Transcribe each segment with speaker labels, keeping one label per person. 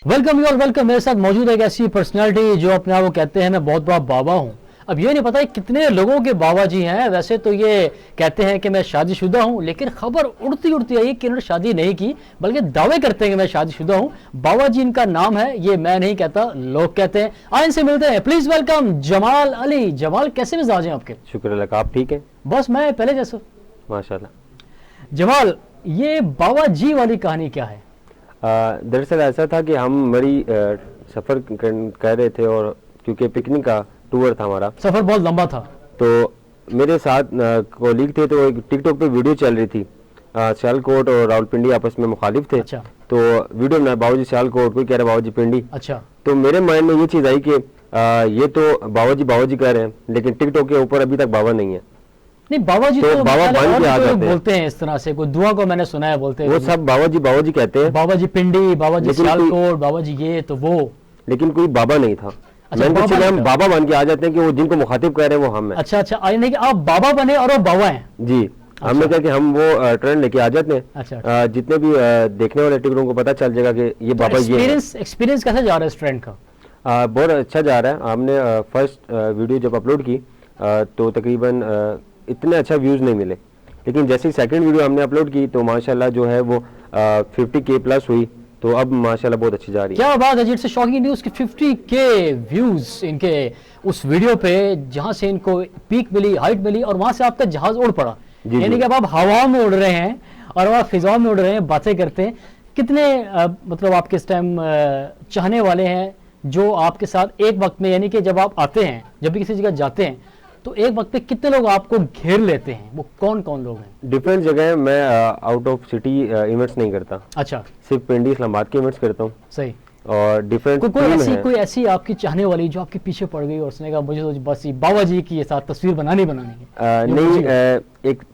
Speaker 1: Welcome you all welcome. मेरे साथ मौजूद है एक ऐसी पर्सनालिटी जो अपने आप को कहते हैं मैं बहुत बड़ा बाबा हूं। अब ये नहीं पता है कितने लोगों के बाबा जी हैं। वैसे तो ये कहते हैं कि मैं शादीशुदा हूं, लेकिन खबर उड़ती उड़ती आई कि उन्होंने शादी नहीं की, बल्कि दावे करते हैं कि मैं शादीशुदा हूं। बाबा जी इनका नाम है, ये मैं नहीं कहता, लोग कहते हैं। आए इनसे मिलते हैं। Please welcome Jamal Ali. जमाल, कैसे मिजाज हैं आपके?
Speaker 2: शुक्र अल्लाह, आप ठीक है?
Speaker 1: बस मैं पहले जैसा।
Speaker 2: माशाल्लाह।
Speaker 1: जमाल, ये बाबा जी वाली कहानी क्या है?
Speaker 2: दरअसल ऐसा था कि हम मरी सफ़र कर रहे थे, और क्योंकि पिकनिक का टूर था हमारा,
Speaker 1: सफर बहुत लंबा था,
Speaker 2: तो मेरे साथ कोलीग थे, तो एक टिकटॉक पे वीडियो चल रही थी। सियालकोट और रावलपिंडी आपस में मुखालिफ थे।
Speaker 1: अच्छा।
Speaker 2: तो वीडियो में बाबूजी सियालकोट, कोई कह रहा बाबूजी पिंडी।
Speaker 1: अच्छा।
Speaker 2: तो मेरे माइंड में ये चीज़ आई कि ये तो बाबूजी कह रहे हैं, लेकिन टिकटॉक के ऊपर अभी तक बाबा नहीं है।
Speaker 1: नहीं, बाबा जी
Speaker 2: तो बाबा बन के आ जाते हैं।
Speaker 1: बोलते हैं इस तरह से, कोई दुआ को मैंने सुना है बोलते हैं,
Speaker 2: वो सब बाबूजी कहते हैं।
Speaker 1: बाबा जी पिंडी, बाबा जी
Speaker 2: लेकिन
Speaker 1: सियालकोट, बाबा जी ये तो वो,
Speaker 2: लेकिन कोई बाबा नहीं था।
Speaker 1: अच्छा,
Speaker 2: मैंने
Speaker 1: बाबा
Speaker 2: चले हम
Speaker 1: नहीं था।
Speaker 2: बाबा बन के आ जाते हैं कि वो जिनको मुखातिब कर रहे हैं वो हम हैं।
Speaker 1: अच्छा अच्छा, नहीं कि आप बाबा बने और वो बाबा हैं।
Speaker 2: जी, हमने कहा कि हम वो ट्रेंड लेके आ जाते हैं।
Speaker 1: अच्छा।
Speaker 2: जितने भी देखने वाले टिकटों को पता चल जाएगा कि ये बाबा ये हैं।
Speaker 1: एक्सपीरियंस कैसा जा रहा है इस ट्रेंड का?
Speaker 2: बहुत अच्छा जा रहा है। हमने फर्स्ट वीडियो जब अपलोड की तो तकरीबन इतने अच्छा व्यूज़ नहीं मिले, लेकिन जैसे सेकंड वीडियो हमने अपलोड की तो माशाल्लाह जो है वो 50K प्लस हुई। तो अब माशाल्लाह बहुत अच्छी जा रही है।
Speaker 1: क्या बात है, जिससे शॉकिंग न्यूज़ कि 50K व्यूज इनके उस वीडियो पे, जहां से इनको पीक मिली, हाइट मिली, और वहां से आपका जहाज उड़ पड़ा। यानी कि अब आप हवा में उड़ रहे हैं और आप फिजा में उड़ रहे हैं, बातें करते हैं। कितने मतलब आपके इस टाइम चाहने वाले हैं जो आपके साथ एक वक्त में, यानी कि जब आप आते हैं, जब भी किसी जगह जाते हैं, तो एक वक्त पे कितने लोग आपको घेर लेते हैं? वो कौन कौन लोग हैं?
Speaker 2: डिफरेंट जगह मैं आउट ऑफ सिटी इवेंट्स नहीं करता।
Speaker 1: अच्छा।
Speaker 2: सिर्फ पिंडी इस्लामाबाद के इवेंट्स करता हूँ।
Speaker 1: सही।
Speaker 2: और डिफरेंट
Speaker 1: कोई ऐसी आपकी चाहने वाली जो आपके पीछे पड़ गई और उसने कहा मुझे तो बस ये बाबा जी की ये साथ तस्वीर बनानी है?
Speaker 2: नहीं, एक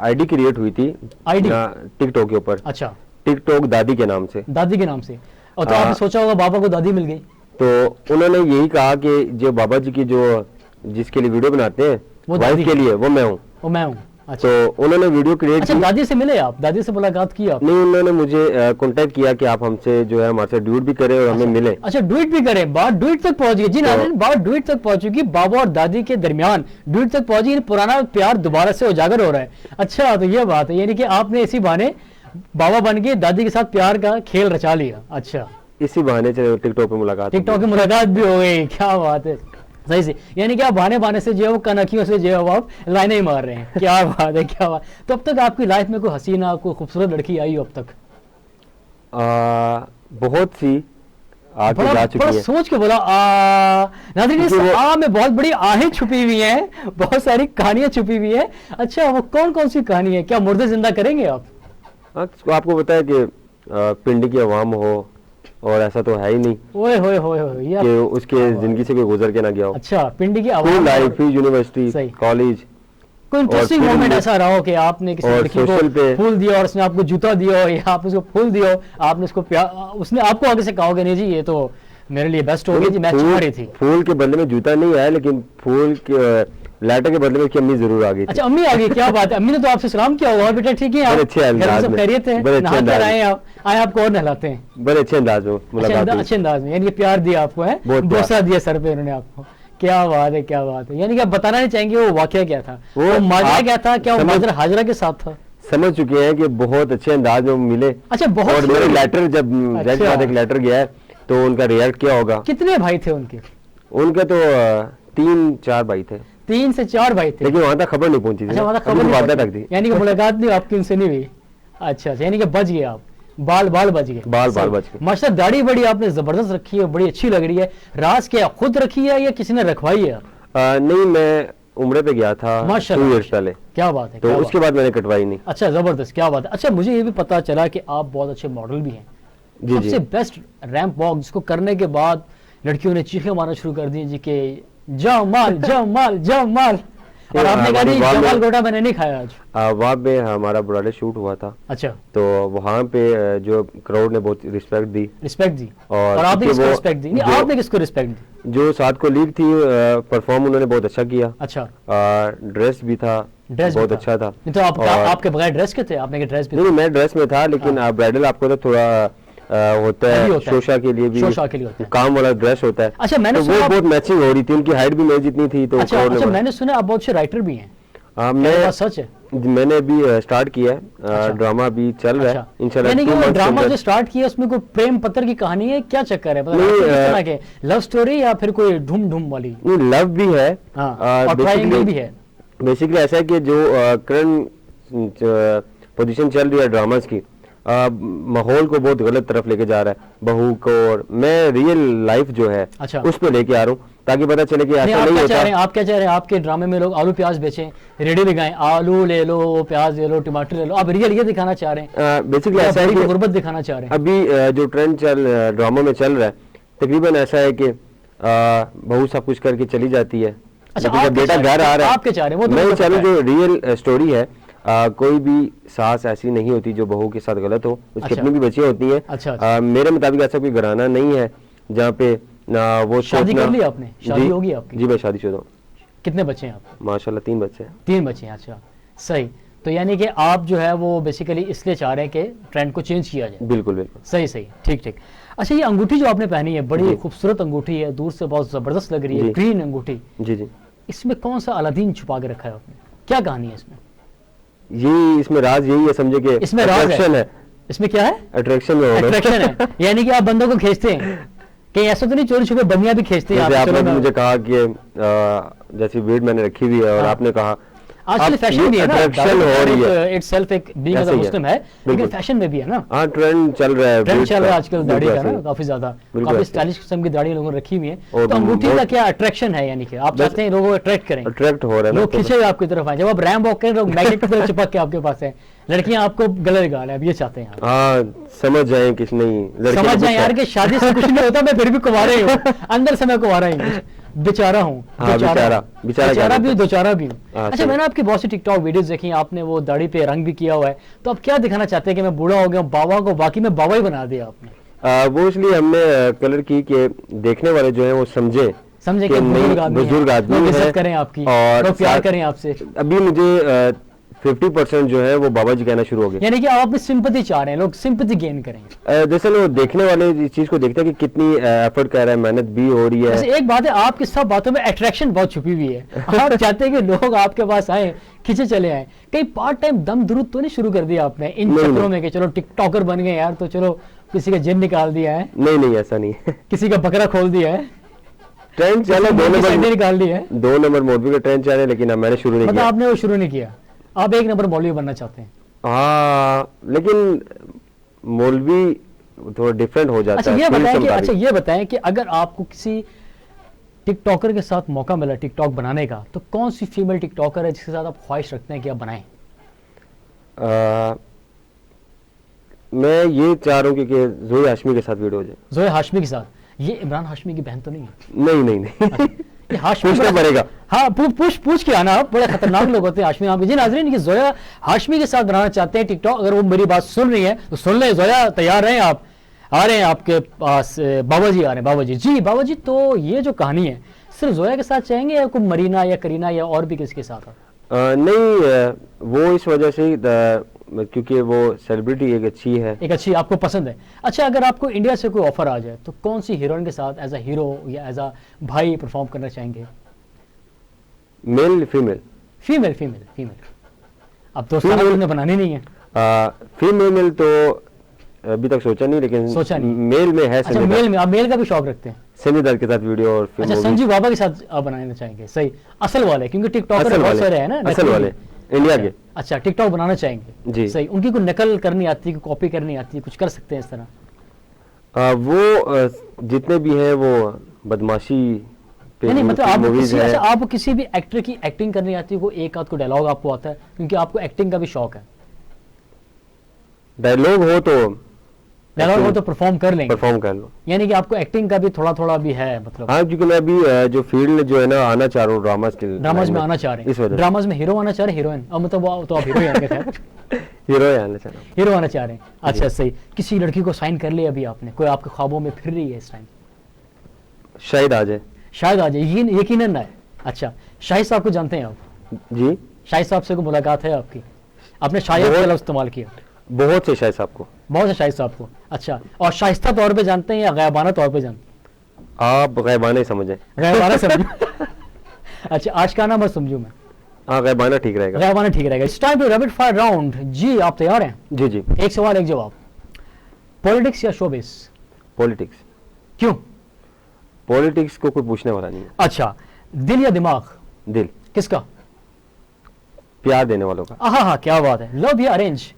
Speaker 2: आईडी क्रिएट हुई थी टिकटॉक के ऊपर।
Speaker 1: अच्छा।
Speaker 2: टिकटॉक दादी के नाम से।
Speaker 1: दादी के नाम से। और तो आपने सोचा होगा बाबा को दादी मिल गई।
Speaker 2: तो उन्होंने यही कहा कि जो बाबा जी की जो जिसके लिए वीडियो बनाते हैं
Speaker 1: वो
Speaker 2: वाइफ के लिए, वो मैं हूँ।
Speaker 1: अच्छा।
Speaker 2: तो उन्होंने वीडियो क्रिएट
Speaker 1: की। दादी से मिले आप? दादी से मुलाकात की आप?
Speaker 2: नहीं, उन्होंने मुझे कांटेक्ट किया कि आप हमसे जो है हमारे साथ ड्यूट भी करें और हमें मिले।
Speaker 1: अच्छा, ड्यूट भी करें। बात ड्यूट तक पहुंच गई जी। नाज़रीन, बात ड्यूट तक पहुंच चुकी। बाबा और दादी के दरमियान ड्यूट तक पहुंची। पुराना प्यार दोबारा से उजागर हो रहा है। अच्छा, तो ये बात है, यानी कि आपने इसी बहाने बाबा बन के दादी के साथ प्यार का खेल रचा लिया। अच्छा,
Speaker 2: इसी बहाने से टिकटॉक पे मुलाकात
Speaker 1: भी हो गई। क्या बात है, सही से। यानी कि आप बहाने से जो है वो कनखियों से जो है वो आप लाइनें ही मार रहे हैं। क्या बात है, क्या बात। तो अब तक आपकी लाइफ में कोई हसीना, कोई खूबसूरत लड़की आई हो अब तक?
Speaker 2: बहुत सी आके जा चुकी है।
Speaker 1: सोच के बोला नाज़रीन, इस में बहुत बड़ी आहें छुपी हुई हैं, बहुत सारी कहानियां छुपी हुई हैं। अच्छा, वो कौन कौन सी कहानी है? क्या मुर्दे जिंदा करेंगे आप?
Speaker 2: आपको पता है कि पिंडी की आवाम हो, और ऐसा तो है ही नहीं
Speaker 1: ओए होए होए
Speaker 2: कि उसके जिंदगी से कोई गुजर के ना गया हो।
Speaker 1: अच्छा, पिंडी की आवाम,
Speaker 2: लाइफ, यूनिवर्सिटी, कॉलेज,
Speaker 1: कोई इंटरेस्टिंग मोमेंट ऐसा रहा हो कि आपने किसी लड़की को फूल दिया और उसने आपको जूता दिया हो, या आप उसको फूल दिया हो, आपने उसको उसने आपको आगे से कहा नहीं जी ये तो मेरे लिए बेस्ट हो गई जी, मैं चाह रही थी।
Speaker 2: फूल के बदले में जूता नहीं आया, लेकिन फूल के लेटर के बदले में उसकी अम्मी जरूर आ गई।
Speaker 1: अच्छा, अम्मी आ गई। क्या बात है, अम्मी ने तो आपसे सलाम किया होगा, बेटा ठीक है,
Speaker 2: अच्छे अंदाज में,
Speaker 1: खैरियत है, आए आपको और नहलाते हैं,
Speaker 2: बड़े अच्छे अंदाज में मुलाकात,
Speaker 1: अच्छे अंदाज में, यानी प्यार दिया आपको है, बोसा दिया सर पे उन्होंने आपको। क्या बात है, क्या बात है। यानी कि आप बताना नहीं चाहेंगे वो वाकया क्या था, वो माजरा क्या था? क्या वो माजरा हाजरा के साथ था?
Speaker 2: समझ चुके हैं कि बहुत अच्छे अंदाज में मिले।
Speaker 1: अच्छा, बहुत।
Speaker 2: और मेरे लेटर जब जज के बाद एक लेटर गया है तो उनका रिएक्ट क्या होगा।
Speaker 1: कितने भाई थे उनके?
Speaker 2: उनके तो 3-4 भाई थे।
Speaker 1: 3 से 4 भाई थे,
Speaker 2: लेकिन वहां तक खबर नहीं पहुंची थी।
Speaker 1: अच्छा, वहां तक खबर नहीं थी, यानी कि मुलाकात नहीं आपकी उनसे नहीं हुई। अच्छा, यानी कि बच गए आप, बाल बच गए,
Speaker 2: बाल बच गए।
Speaker 1: माशाल्लाह, दाढ़ी बड़ी आपने जबरदस्त रखी है, बड़ी अच्छी लग रही है। राज क्या खुद रखी है या किसी ने रखवाई है?
Speaker 2: नहीं, मैं उम्रे पे गया था माशाल्लाह 2 ईयर्स पहले।
Speaker 1: क्या बात है,
Speaker 2: तो उसके बाद मैंने कटवाई नहीं।
Speaker 1: अच्छा, जबरदस्त, क्या बात है। अच्छा, मुझे ये भी पता चला कि आप बहुत अच्छे मॉडल भी हैं। सबसे बेस्ट रैंप वॉक जिसको करने के बाद लड़कियों ने चीखें मारना शुरू कर दी जी के जमाल जमाल जमाल, और आपने कहा नहीं जमाल गोटा मैंने नहीं खाया आज।
Speaker 2: वहाँ पे हमारा ब्राइडल शूट हुआ था।
Speaker 1: अच्छा।
Speaker 2: तो वहाँ पे जो क्राउड ने बहुत रिस्पेक्ट दी
Speaker 1: और आपने किसको रिस्पेक्ट दी? नहीं, आपने किसको रिस्पेक्ट दी?
Speaker 2: जो साथ को लीड थी, परफॉर्म उन्होंने बहुत अच्छा किया।
Speaker 1: अच्छा।
Speaker 2: ड्रेस भी था, बहुत अच्छा था।
Speaker 1: तो आपके बगैर ड्रेस के थे? आपने ड्रेस भी?
Speaker 2: नहीं, मैं ड्रेस में था, लेकिन ब्राइडल आपको तो थोड़ा होता
Speaker 1: Heavy
Speaker 2: है,
Speaker 1: होता है।
Speaker 2: शोशा के लिए भी
Speaker 1: शोशा के लिए होता है।
Speaker 2: काम वाला ड्रेस होता है।
Speaker 1: अच्छा, मैंने
Speaker 2: तो
Speaker 1: सुना
Speaker 2: वो
Speaker 1: आप-
Speaker 2: बहुत मैचिंग हो रही थी, उनकी हाइट भी मेरी जितनी थी, तो
Speaker 1: अच्छा
Speaker 2: कौर ने
Speaker 1: अच्छा,
Speaker 2: बोला।
Speaker 1: मैंने सुना आप बहुत से राइटर भी हैं,
Speaker 2: हाँ,
Speaker 1: क्या ये बात सच है?
Speaker 2: मैंने अभी स्टार्ट किया है, ड्रामा भी चल रहा है
Speaker 1: अच्छा,
Speaker 2: इंशाल्लाह।
Speaker 1: यानी कि
Speaker 2: 2
Speaker 1: वो
Speaker 2: months के
Speaker 1: ड्रामा
Speaker 2: अंदर।
Speaker 1: जो स्टार्ट किया उसमें कोई प्रेम पत्र की कहानी है, क्या चक्कर है?
Speaker 2: नहीं,
Speaker 1: किस तरह के लव स्टोरी या फिर कोई ढूम ढूम वाली?
Speaker 2: नहीं, लव भी है,
Speaker 1: हाँ, और ट्रायंगल भी है।
Speaker 2: बेसिकली ऐसा है कि जो करंट पोजीशन चल रही है ड्रामास की, माहौल को बहुत गलत तरफ लेके जा रहा है बहू को, और मैं रियल लाइफ जो है
Speaker 1: अच्छा।
Speaker 2: उस पे लेके आ रहा हूँ, ताकि पता चले कि
Speaker 1: नहीं,
Speaker 2: ऐसा
Speaker 1: आप
Speaker 2: नहीं
Speaker 1: क्या चाह
Speaker 2: होता।
Speaker 1: रहे हैं? आप क्या चाह रहे हैं? आपके ड्रामे में लोग आलू प्याज बेचें, रेडी लगाएं, आलू ले लो, प्याज ले लो, टमाटर ले लो, आप रियल ये दिखाना चाह रहे हैं?
Speaker 2: बेसिकली
Speaker 1: या
Speaker 2: ऐसा है
Speaker 1: बड़ी
Speaker 2: कि
Speaker 1: गुर्बत दिखाना चाह रहे हैं?
Speaker 2: अभी जो ट्रेंड ड्रामा में चल रहा है, तकरीबन ऐसा है कि बहू सब कुछ करके चली जाती है,
Speaker 1: अच्छा,
Speaker 2: लेकिन
Speaker 1: आप
Speaker 2: जब
Speaker 1: क्या
Speaker 2: बेटा
Speaker 1: चाह रहे
Speaker 2: घर
Speaker 1: हैं?
Speaker 2: आ रहा है,
Speaker 1: आप क्या चाह रहे हैं? वो तो
Speaker 2: मैं
Speaker 1: मुझे
Speaker 2: चाह रहा हूँ
Speaker 1: पता
Speaker 2: जो रियल स्टोरी है, कोई भी सास ऐसी नहीं होती जो बहू के साथ गलत हो, उसकी
Speaker 1: अच्छा।
Speaker 2: अपनी भी बच्चियां होती हैं।
Speaker 1: अच्छा, अच्छा।
Speaker 2: मेरे मुताबिक ऐसा कोई घराना नहीं है जहाँ पे वो
Speaker 1: शादी
Speaker 2: सोचना-
Speaker 1: कर ली आपने? शादी
Speaker 2: जी,
Speaker 1: होगी आपकी?
Speaker 2: जी, मैं शादीशुदा हूँ,
Speaker 1: कितने बच्चे हैं आपके?
Speaker 2: माशाल्लाह 3 बच्चे हैं।
Speaker 1: 3 बच्चे हैं, अच्छा सही। तो यानी कि आप जो है वो बेसिकली इसलिए चाह रहे हैं कि ट्रेंड को चेंज किया जाए।
Speaker 2: बिल्कुल बिल्कुल।
Speaker 1: सही सही, ठीक ठीक। अच्छा, ये अंगूठी जो आपने पहनी है बड़ी
Speaker 2: जी।
Speaker 1: खूबसूरत अंगूठी है, दूर से बहुत जबरदस्त लग रही है,
Speaker 2: जी।
Speaker 1: ग्रीन अंगूठी।
Speaker 2: जी जी,
Speaker 1: इसमें कौन सा अलादीन छुपा के रखा है आपने? क्या कहानी है इसमें?
Speaker 2: ये इसमें राज यही है, समझे कि
Speaker 1: इसमें राज
Speaker 2: attraction
Speaker 1: है? इसमें क्या है?
Speaker 2: अट्रैक्शन में होना।
Speaker 1: अट्रैक्शन है, यानी कि आप बंदों को खींचते हैं। कहीं ऐसा तो नहीं चोरी छुपे बनिया भी खींचते हैं?
Speaker 2: जैसे
Speaker 1: आप,
Speaker 2: आपने
Speaker 1: चलो मैं-
Speaker 2: मुझे कहा कि जैसे वेट मैंने रखी हुई है, और
Speaker 1: हाँ।
Speaker 2: आपने कहा
Speaker 1: आजकल
Speaker 2: आप
Speaker 1: फैशन
Speaker 2: ये
Speaker 1: भी है ना,
Speaker 2: attraction हो रही है।
Speaker 1: इटसेल्फ एक बीइंग एज
Speaker 2: ऐसे
Speaker 1: अ
Speaker 2: ही है।
Speaker 1: मुस्लिम है, लेकिन
Speaker 2: बिल्कुल।
Speaker 1: फैशन में भी है ना,
Speaker 2: हाँ, ट्रेंड चल रहा है,
Speaker 1: ट्रेंड
Speaker 2: beard
Speaker 1: चल रहा है
Speaker 2: का।
Speaker 1: आजकल दाढ़ी
Speaker 2: बिल्कुल
Speaker 1: का
Speaker 2: ऐसे
Speaker 1: ना,
Speaker 2: ही।
Speaker 1: काफी ज्यादा,
Speaker 2: बिल्कुल
Speaker 1: काफी
Speaker 2: ऐसे ही।
Speaker 1: स्टाइलिश किस्म की दाढ़ी लोगों ने रखी हुई है।
Speaker 2: और
Speaker 1: तो अंगूठी का
Speaker 2: बहुत-
Speaker 1: क्या अट्रैक्शन है? यानी कि आप
Speaker 2: बस-
Speaker 1: चाहते हैं लोगों को अट्रैक्ट करें,
Speaker 2: अट्रैक्ट हो रहा है ना,
Speaker 1: लोग
Speaker 2: तो
Speaker 1: खींचे आपकी तरफ आए, जब आप रैम वॉक करें लोग मैग्नेट की तरह चिपक के आपके पास है, लड़कियां आपको गले लगा लें, अब ये चाहते हैं आप।
Speaker 2: हाँ, समझ जाए किस नहीं, लड़के
Speaker 1: समझ
Speaker 2: को
Speaker 1: जाए
Speaker 2: कुछ
Speaker 1: यार
Speaker 2: है।
Speaker 1: कि शादी से कुछ नहीं होता, मैं फिर भी कुंवारा ही हूँ, अंदर से मैं कुंवारा ही हूँ, बेचारा हूँ,
Speaker 2: हाँ, बेचारा
Speaker 1: बेचारा भी हूँ, दोचारा भी हूँ।
Speaker 2: हाँ,
Speaker 1: अच्छा,
Speaker 2: सही।
Speaker 1: मैंने आपकी बहुत सी टिकटॉक वीडियोस देखी, आपने वो दाढ़ी पे रंग भी किया हुआ है, तो आप क्या दिखाना चाहते हैं कि मैं बूढ़ा हो गया हूँ, बाबा को बाकी में बाबा ही बना दिया आपने?
Speaker 2: वो इसलिए हमने कलर की कि देखने वाले जो है वो समझे
Speaker 1: समझे
Speaker 2: कि
Speaker 1: कि
Speaker 2: नहीं,
Speaker 1: बुजुर्ग आदमी
Speaker 2: बुजुर्ग
Speaker 1: हैं,
Speaker 2: आदमी
Speaker 1: लोग
Speaker 2: है,
Speaker 1: इज्जत करें आपकी,
Speaker 2: और
Speaker 1: लोग प्यार
Speaker 2: साथ-
Speaker 1: करें आपसे।
Speaker 2: अभी मुझे 50% जो है वो बाबा जी कहना शुरू हो गए।
Speaker 1: यानी कि आप अपनी सिंपैथी चाह रहे हैं, लोग सिंपैथी गेन करें।
Speaker 2: जैसे वो देखने वाले इस चीज को देखते हैं कि कितनी एफर्ट कर रहा है, मेहनत भी हो रही
Speaker 1: वैसे
Speaker 2: है।
Speaker 1: एक बात है, आपकी सब बातों में अट्रैक्शन बहुत छुपी हुई है। आप चाहते हैं कि लोग आपके पास आए, खींचे चले आए। कहीं पार्ट टाइम दम दुरुद तो नहीं शुरू कर दिया आपने इन
Speaker 2: नहीं,
Speaker 1: चक्करों
Speaker 2: नहीं।
Speaker 1: में कि चलो टिकटॉकर बन गए यार, तो चलो किसी का जिन निकाल दिया है,
Speaker 2: नहीं नहीं, ऐसा नहीं है।
Speaker 1: किसी का बकरा खोल दिया है,
Speaker 2: ट्रेंड चल रहा है,
Speaker 1: किसी की सैंडल
Speaker 2: 2 नंबर
Speaker 1: निकाल दी है।
Speaker 2: 2 नंबर मौलवी का ट्रेंड चल रहा है, लेकिन अब मैंने शुरू नहीं
Speaker 1: मतलब
Speaker 2: किया।
Speaker 1: आपने वो शुरू नहीं किया, आप 1 नंबर मौलवी बनना चाहते हैं?
Speaker 2: हाँ, लेकिन मौलवी थोड़ा डिफरेंट हो जाता
Speaker 1: अच्छा
Speaker 2: है
Speaker 1: ये
Speaker 2: फील्ड
Speaker 1: बताएं
Speaker 2: के
Speaker 1: कि
Speaker 2: मुताबिक।
Speaker 1: अच्छा ये बताएं कि अगर आपको किसी टिकटॉकर के साथ मौका मिला टिकटॉक बनाने का, तो कौन सी फीमेल टिकटॉकर है जिसके साथ आप ख्वाहिश रखते हैं कि आप बनाएं?
Speaker 2: मैं ये चाह रहा हूँ कि जोया हाशमी के साथ वीडियो हो जाए।
Speaker 1: जोया हाशमी के साथ? ये इमरान हाशमी की बहन तो नहीं है?
Speaker 2: नहीं नहीं नहीं,
Speaker 1: ये हाशमी
Speaker 2: पूछना
Speaker 1: बड़ा-
Speaker 2: पड़ेगा।
Speaker 1: हाँ, पूछ के आना, बड़े खतरनाक लोग होते हैं हाशमी नाम के। जी नाज़रीन, कि जोया हाशमी के साथ बनाना चाहते हैं टिकटॉक, अगर वो मेरी बात सुन रही है तो सुन लें, जोया तैयार हैं आप, आ रहे हैं आपके पास, बाबा जी आ रहे हैं, बाबा जी। जी बाबा जी, तो ये जो कहानी है सिर्फ जोया के साथ चाहेंगे या कोई मरीना या करीना या और भी किसके साथ हो?
Speaker 2: नहीं, वो इस वजह से क्योंकि वो सेलिब्रिटी एक अच्छी है।
Speaker 1: एक अच्छी आपको पसंद है। अच्छा, अगर आपको इंडिया से कोई ऑफर आ जाए तो कौन सी हीरोइन के साथ एज अ हीरो या एज अ भाई परफॉर्म करना चाहेंगे?
Speaker 2: Male female?
Speaker 1: Female female female. अब तो सारा
Speaker 2: Female-
Speaker 1: कुछ बनानी नहीं है।
Speaker 2: फीमेल तो अभी तक सोचा नहीं, लेकिन
Speaker 1: सोचा नहीं।
Speaker 2: मेल में है
Speaker 1: अच्छा,
Speaker 2: संजय
Speaker 1: मेल
Speaker 2: दत्त।
Speaker 1: में आप मेल का भी शौक रखते हैं?
Speaker 2: संजय दत्त के साथ वीडियो और फिल्म
Speaker 1: अच्छा, संजीव बाबा के साथ आप बनाना चाहेंगे? सही, असल वाले, क्योंकि टिकटॉकर
Speaker 2: असल
Speaker 1: बहुत सारे
Speaker 2: वाले,
Speaker 1: हैं ना,
Speaker 2: असल
Speaker 1: नकली
Speaker 2: वाले
Speaker 1: भी।
Speaker 2: इंडिया
Speaker 1: अच्छा,
Speaker 2: के।
Speaker 1: अच्छा, टिकटॉक बनाना चाहेंगे?
Speaker 2: जी।
Speaker 1: सही, उनकी कोई नकल करनी आती है, कॉपी करनी आती है, कुछ कर सकते हैं इस तरह?
Speaker 2: वो जितने भी हैं वो बदमाशी पे
Speaker 1: नहीं मतलब आप
Speaker 2: मूवीज
Speaker 1: किसी,
Speaker 2: है।
Speaker 1: अच्छा, आपको किसी भी एक्टर की एक्टिंग करनी आती है? कोई एक आध को डायलॉग आपको आता है, क्योंकि आपको एक्टिंग का भी शौक है?
Speaker 2: डायलॉग हो तो
Speaker 1: डायलॉग हो तो परफॉर्म कर लेंगे,
Speaker 2: परफॉर्म कर लो।
Speaker 1: यानी कि आपको एक्टिंग का भी थोड़ा थोड़ा भी है मतलब?
Speaker 2: हाँ, क्योंकि मैं अभी जो फील्ड जो है ना आना चाह रहा हूँ ड्रामास के
Speaker 1: ड्रामाज में आना चाह रहे
Speaker 2: इस
Speaker 1: हैं?
Speaker 2: वजह
Speaker 1: ड्रामाज में हीरो आना चाह रहे हैं, हीरोइन? अब मतलब तो आप हीरो ही आएंगे खैर।
Speaker 2: हीरो ही आना चाह रहा हूँ।
Speaker 1: हीरो आना चाह रहे हैं, अच्छा सही। किसी लड़की को साइन कर लिया अभी आपने? कोई आपके ख्वाबों में फिर रही है इस टाइम?
Speaker 2: शायद आ जाए।
Speaker 1: शायद आ जाए, यकीनन ना है। अच्छा, शाहिद साहब को जानते हैं आप?
Speaker 2: जी,
Speaker 1: शाहिद साहब से कोई मुलाकात है आपकी? आपने शायद का लफ्ज़ इस्तेमाल किया?
Speaker 2: बहुत से शायद साहब को।
Speaker 1: बहुत से शाहिद साहब को। अच्छा, और शाइस्ता तौर पे जानते हैं या गैबाना तौर पे जानते
Speaker 2: आप गैबाना ही समझें।
Speaker 1: हैं? गैबाना समझो। अच्छा, आशिकाना मत समझू मैं।
Speaker 2: हाँ, गैबाना ठीक रहेगा।
Speaker 1: गैबाना ठीक रहेगा। It's time to rapid fire round. जी आप तैयार हैं?
Speaker 2: जी जी।
Speaker 1: एक सवाल एक जवाब। पॉलिटिक्स या शोबिस?
Speaker 2: पॉलिटिक्स।
Speaker 1: क्यों?
Speaker 2: पॉलिटिक्स को कोई पूछने वाला नहीं है।
Speaker 1: अच्छा, दिल या दिमाग?
Speaker 2: दिल।
Speaker 1: किसका?
Speaker 2: प्यार देने वालों का।
Speaker 1: हाँ, क्या बात है। लव या अरेंज?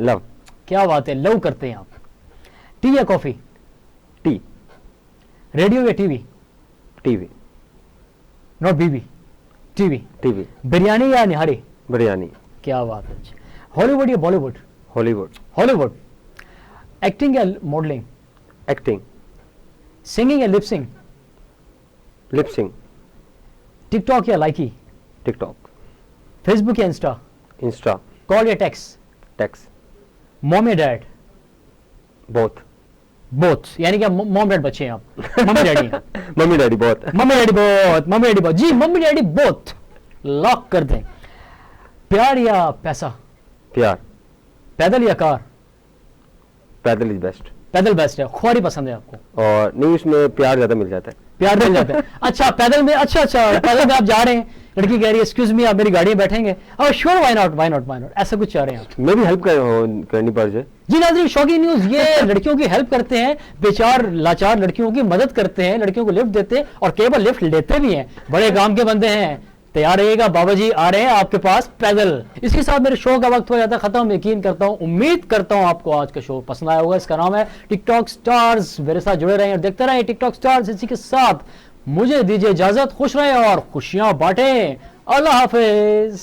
Speaker 2: लव।
Speaker 1: क्या बात है, लव करते हैं आप। टी या कॉफी?
Speaker 2: टी।
Speaker 1: रेडियो या TV?
Speaker 2: TV.
Speaker 1: Not BB, TV.
Speaker 2: TV.
Speaker 1: Biryani या निहारी?
Speaker 2: बिरयानी।
Speaker 1: क्या बात है। हॉलीवुड या बॉलीवुड?
Speaker 2: हॉलीवुड।
Speaker 1: हॉलीवुड। एक्टिंग या मॉडलिंग?
Speaker 2: एक्टिंग।
Speaker 1: सिंगिंग या लिपसिंग?
Speaker 2: लिपसिंग।
Speaker 1: टिकटॉक या लाइकी?
Speaker 2: टिकटॉक।
Speaker 1: फेसबुक या इंस्टा?
Speaker 2: इंस्टा।
Speaker 1: कॉल या टेक्स्ट?
Speaker 2: टेक्स।
Speaker 1: मॉम या डैड?
Speaker 2: बोथ।
Speaker 1: बोथ, यानी कि मॉम डैड बच्चे हैं आप। मम्मी डैडी हैं।
Speaker 2: मम्मी डैडी बहुत।
Speaker 1: Mummy daddy both, mummy daddy both. जी, मम्मी डैडी बोथ लॉक कर दें। प्यार या पैसा?
Speaker 2: प्यार।
Speaker 1: पैदल या कार?
Speaker 2: पैदल इज बेस्ट।
Speaker 1: पैदल बेस्ट है। ख्वारी पसंद है आपको?
Speaker 2: और नहीं, उसमें प्यार ज्यादा मिल जाता है।
Speaker 1: प्यार मिल जाता है। अच्छा, पैदल में। अच्छा, पैदल में आप जा रहे हैं, लड़की कह रही है एक्सक्यूज मी, आप मेरी गाड़ी में बैठेंगे? और श्योर, व्हाई नॉट, ऐसा कुछ चाह रहे हैं आप?
Speaker 2: मैं भी हेल्प करनी पड़ जाए।
Speaker 1: जी नाज़रीन, शौकीन न्यूज ये लड़कियों की हेल्प करते हैं, बेचार लाचार लड़कियों की मदद करते हैं, लड़कियों को लिफ्ट देते हैं और केवल लिफ्ट लेते भी हैं। बड़े काम के बंदे हैं। तैयार रहिएगा, बाबा जी आ रहे हैं आपके पास पैदल। इसके साथ मेरे शो का वक्त हो जाता है खत्म। यकीन करता हूं, उम्मीद करता हूं आपको आज का शो पसंद आया होगा। इसका नाम है टिकटॉक स्टार्स। मेरे साथ जुड़े रहें और देखते रहें टिकटॉक स्टार्स। इसी के साथ मुझे दीजिए इजाजत। खुश रहें और खुशियां बांटें। अल्लाह हाफिज।